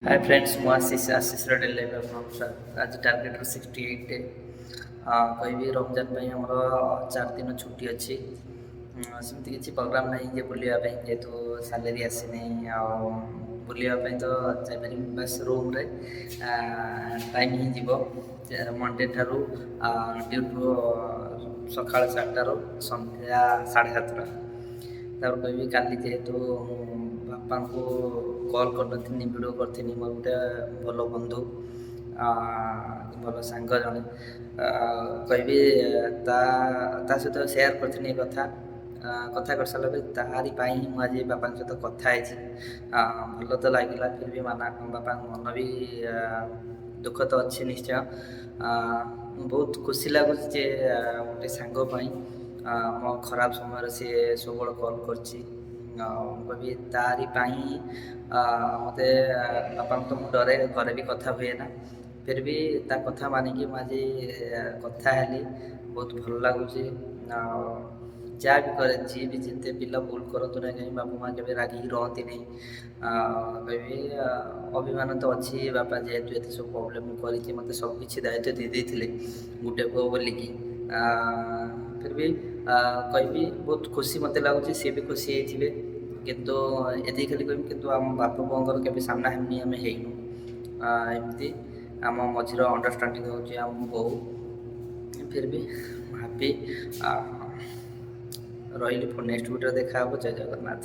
Hi friends ମୁଁ Ashish daily life ଆପଣଙ୍କ ସ୍ୱାଗତ। ଆଜି ଟାର୍ଗେଟ୍ 68 କହିବି ରମଜାନ ପାଇଁ ଆମର 4 ଦିନ ଛୁଟି ଅଛି। ସେମିତି କିଛି ପ୍ରୋଗ୍ରାମ୍ ନାହିଁ ଯେ ବୁଲିବା ପାଇଁ, ଯେହେତୁ ସାଲେରୀ ଆସିନି। ଆଉ ବୁଲିବା ପାଇଁ ତ ଯାଇପାରିବି ବାସ୍ ରୁମ୍ରେ ଟାଇମ୍ ହିଁ ଯିବ। ମଣ୍ଡେ ଠାରୁ ଡ୍ୟୁଟିରୁ ସକାଳ 4ଟାରୁ ସନ୍ଧ୍ୟା 7:30। ତାପରେ କହିବି କାଲି ଯେହେତୁ ବାପାଙ୍କୁ କଲ୍ କରିନଥିଲି, ଭିଡ଼ିଓ କରିଥିଲି। ମୋର ଗୋଟେ ଭଲ ବନ୍ଧୁ, ଭଲ ସାଙ୍ଗ ଜଣେ, କହିବି ତା ତା ସହିତ ସେୟାର କରିଥିଲି ଏ କଥା କରିସାରିଲା ପରେ ତାହାରି ପାଇଁ ହିଁ ମୁଁ ଆଜି ବାପାଙ୍କ ସହିତ କଥା ହେଇଛି। ଭଲ ତ ଲାଗିଲା, ଫିର୍ ବି ବାପାଙ୍କ ମନ ବି ଦୁଃଖ ତ ଅଛି ନିଶ୍ଚୟ। ବହୁତ ଖୁସି ଲାଗୁଛି ଯେ ଗୋଟେ ସାଙ୍ଗ ପାଇଁ ମୋ ଖରାପ ସମୟରେ ସିଏ ସବୁବେଳେ କଲ୍ କରିଛି। ମୁଁ କହିବି ତାରି ପାଇଁ ମୋତେ ବାପାଙ୍କୁ ତ ମୁଁ ଡରେ, ଘରେ ବି କଥା ହୁଏ ନା, ଫିର୍ ବି ତା କଥା ମାନିକି ମୁଁ ଆଜି କଥା ହେଲି। ବହୁତ ଭଲ ଲାଗୁଛି। ଆଉ ଯାହା ବି କରେ, ଯିଏ ବି ଯେତେ ପିଲା ଭୁଲ କରନ୍ତୁ ନା କାହିଁକି, ବାପା ମାଆ କେବେ ରାଗିକି ରହନ୍ତି ନାହିଁ। କହିବି ଅଭିମାନ ତ ଅଛି, ବାପା ଯେହେତୁ ଏତେ ସବୁ ପ୍ରୋବ୍ଲେମ୍ ମୁଁ କରିଛି, ମୋତେ ସବୁ କିଛି ଦାୟିତ୍ୱ ଦେଇ ଦେଇଥିଲେ ଗୋଟେ ପୁଅ ବୋଲିକି। ଫିର୍ ବି କହିବି ବହୁତ ଖୁସି ମୋତେ ଲାଗୁଛି, ସିଏ ବି ଖୁସି ହେଇଥିବେ। କିନ୍ତୁ ଏତିକି ଖାଲି କହିବି, କିନ୍ତୁ ଆମ ବାପା ବୋଉଙ୍କର କେବେ ସାମ୍ନା ସାମ୍ନି ଆମେ ହେଇନୁ। ଏମିତି ଆମ ମଝିରେ ଅଣ୍ଡରଷ୍ଟାଣ୍ଡିଂ ହେଉଛି ଆମ ବୋଉ। ଫିର୍ ବି ହାପି ରହିଲି। ନେକ୍ସଟ ଭିଡ଼ିଓ ଦେଖା ହେବ। ଜୟ ଜଗନ୍ନାଥ।